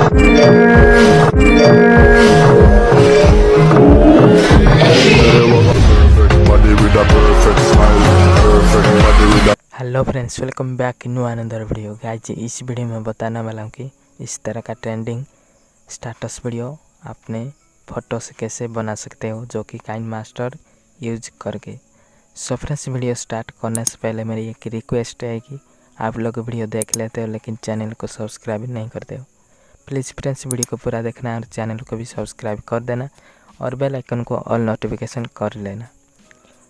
Hello friends, welcome back new another video. Guys इस video में बताने वाला हूँ कि इस तरह का ट्रेंडिंग स्टेटस वीडियो अपने फ़ोटो से कैसे बना सकते हो, जो कि काइनमास्टर यूज करके। सो फ्रेंड्स, वीडियो स्टार्ट करने से पहले मेरी एक रिक्वेस्ट है कि आप लोग वीडियो देख लेते हो लेकिन चैनल को सब्सक्राइब नहीं करते हो। प्लीज़ फ्रेंड्स, वीडियो को पूरा देखना और चैनल को भी सब्सक्राइब कर देना और बेल आइकन को ऑल नोटिफिकेशन कर लेना।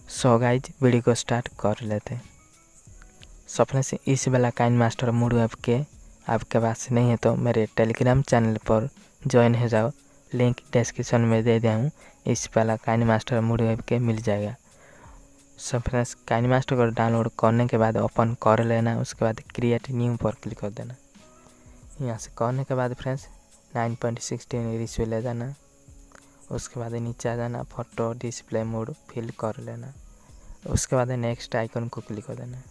सो गाइज वीडियो को स्टार्ट कर लेते हैं। सो फ्रेंड्स, इस वाला काइनमास्टर मूड ऐप के आपके पास नहीं है तो मेरे टेलीग्राम चैनल पर ज्वाइन हो जाओ, लिंक डिस्क्रिप्शन में दे दिया हूँ। इस वाला काइनमास्टर मूड ऐप के मिल जाएगा। सो फ्रेंड्स, काइनमास्टर को डाउनलोड करने के बाद ओपन कर लेना, उसके बाद क्रिएट न्यू पर क्लिक कर देना। यहाँ से करने के बाद फ्रेंड्स 9.16 रेशियो ले जाना, उसके बाद नीचे आ जाना, फोटो डिस्प्ले मोड फिल कर लेना, उसके बाद नेक्स्ट आइकन को क्लिक कर देना।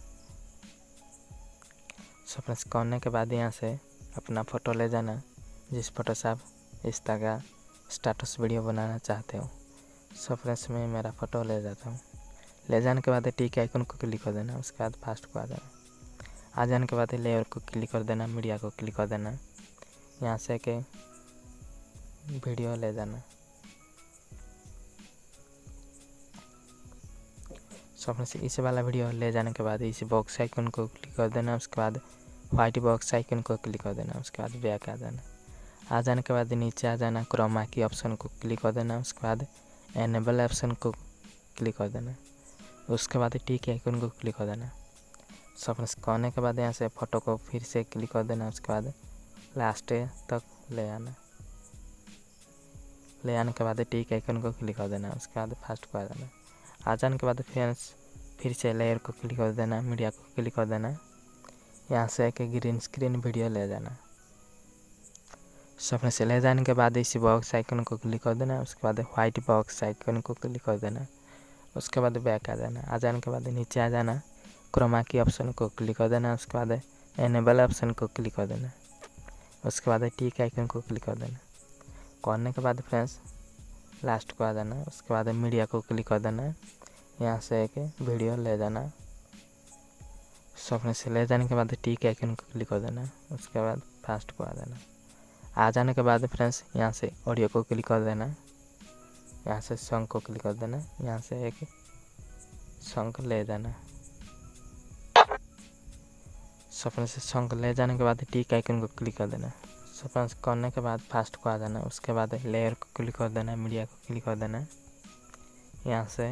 सो फ्रेंड्स, करने के बाद यहाँ से अपना फ़ोटो ले जाना, जिस फोटो से आप इस तरह का स्टेटस वीडियो बनाना चाहते हो। सो फ्रेंड्स, मैं मेरा फ़ोटो ले जाता हूँ। ले जाने के बाद टिक आइकन को क्लिक कर देना, उसके बाद फास्ट को आ जाना। आ जाने के बाद लेयर को क्लिक कर देना, मीडिया को क्लिक कर देना। यहाँ से के वीडियो ले जाना। सो फ्रेंड्स, इस वाला वीडियो ले जाने के बाद इस बॉक्स आइकन को क्लिक कर देना, उसके बाद वाइट बॉक्स आइकन को क्लिक कर देना, उसके बाद बैक आ जाना। आ जाने के बाद नीचे आ जाना, क्रोमा की ऑप्शन को क्लिक कर देना, उसके बाद एनेबल ऑप्शन को क्लिक कर देना, उसके बाद टिक आइकन को क्लिक कर देना। सो फ्रेंड्स, करने के बाद यहाँ से फ़ोटो को फिर से क्लिक कर देना, उसके बाद लास्ट तक ले आना। ले आने के बाद टिक आइकन को क्लिक कर देना, उसके बाद फास्ट को आ जाना। आ जाने के बाद फ्रेंड्स फिर से लेयर को क्लिक कर देना, मीडिया को क्लिक कर देना। यहाँ से एक ग्रीन स्क्रीन वीडियो ले जाना। सो फ्रेंड्स, ले जाने के बाद इसी बॉक्स आइकन को क्लिक कर देना, उसके बाद वाइट बॉक्स आइकन को क्लिक कर देना, उसके बाद बैक आ जाना। आ जाने के बाद नीचे आ जाना, क्रोमा की ऑप्शन को क्लिक कर देना, उसके बाद एनेबल ऑप्शन को क्लिक कर देना, उसके बाद टिक आइकन को क्लिक कर देना। करने के बाद फ्रेंड्स लास्ट को आ जाना, उसके बाद मीडिया को क्लिक कर देना। यहाँ से एक वीडियो ले जाना। सो फ्रेंड्स, ले जाने के बाद टिक आइकन को क्लिक कर देना, उसके बाद फास्ट को आ जाना। आ जाने के बाद फ्रेंड्स यहाँ से ऑडियो को क्लिक कर देना, यहाँ से सॉन्ग को क्लिक कर देना, यहाँ से एक सॉन्ग ले जाना। सो फ्रेंड्स, सॉन्ग ले जाने के बाद टिक आइकन को क्लिक कर देना। सो फ्रेंड्स, करने के बाद फास्ट को आ जाना, उसके बाद लेयर को क्लिक कर देना, मीडिया को क्लिक कर देना। यहाँ से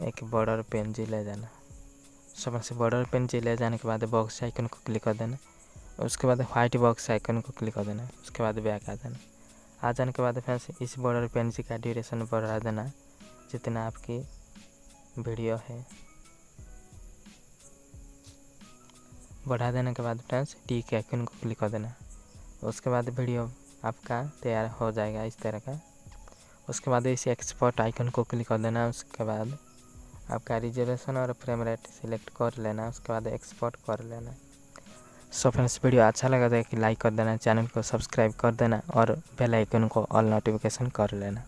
एक बॉर्डर पेंजी ले जाना। सो फ्रेंड्स, बॉर्डर पेंजी ले जाने के बाद बॉक्स आइकन को क्लिक कर देना, उसके बाद वाइट बॉक्स आइकन को क्लिक कर देना, उसके बाद बैक आ जाना। आ जाने के बाद फ्रेंड्स इस बॉर्डर पेंजी का ड्यूरेशन बढ़ा देना, जितना आपकी वीडियो है। बढ़ा देने के बाद फ्रेंड्स टिक आइकन को क्लिक कर देना, उसके बाद वीडियो आपका तैयार हो जाएगा इस तरह का। उसके बाद इस एक्सपोर्ट आइकन को क्लिक कर देना, उसके बाद आपका रिजोल्यूशन और फ्रेम रेट सिलेक्ट कर लेना, उसके बाद एक्सपोर्ट कर लेना। सो फ्रेंड्स, वीडियो अच्छा लगा तो एक लाइक कर देना, चैनल को सब्सक्राइब कर देना और बेल आइकन को ऑल नोटिफिकेशन कर लेना।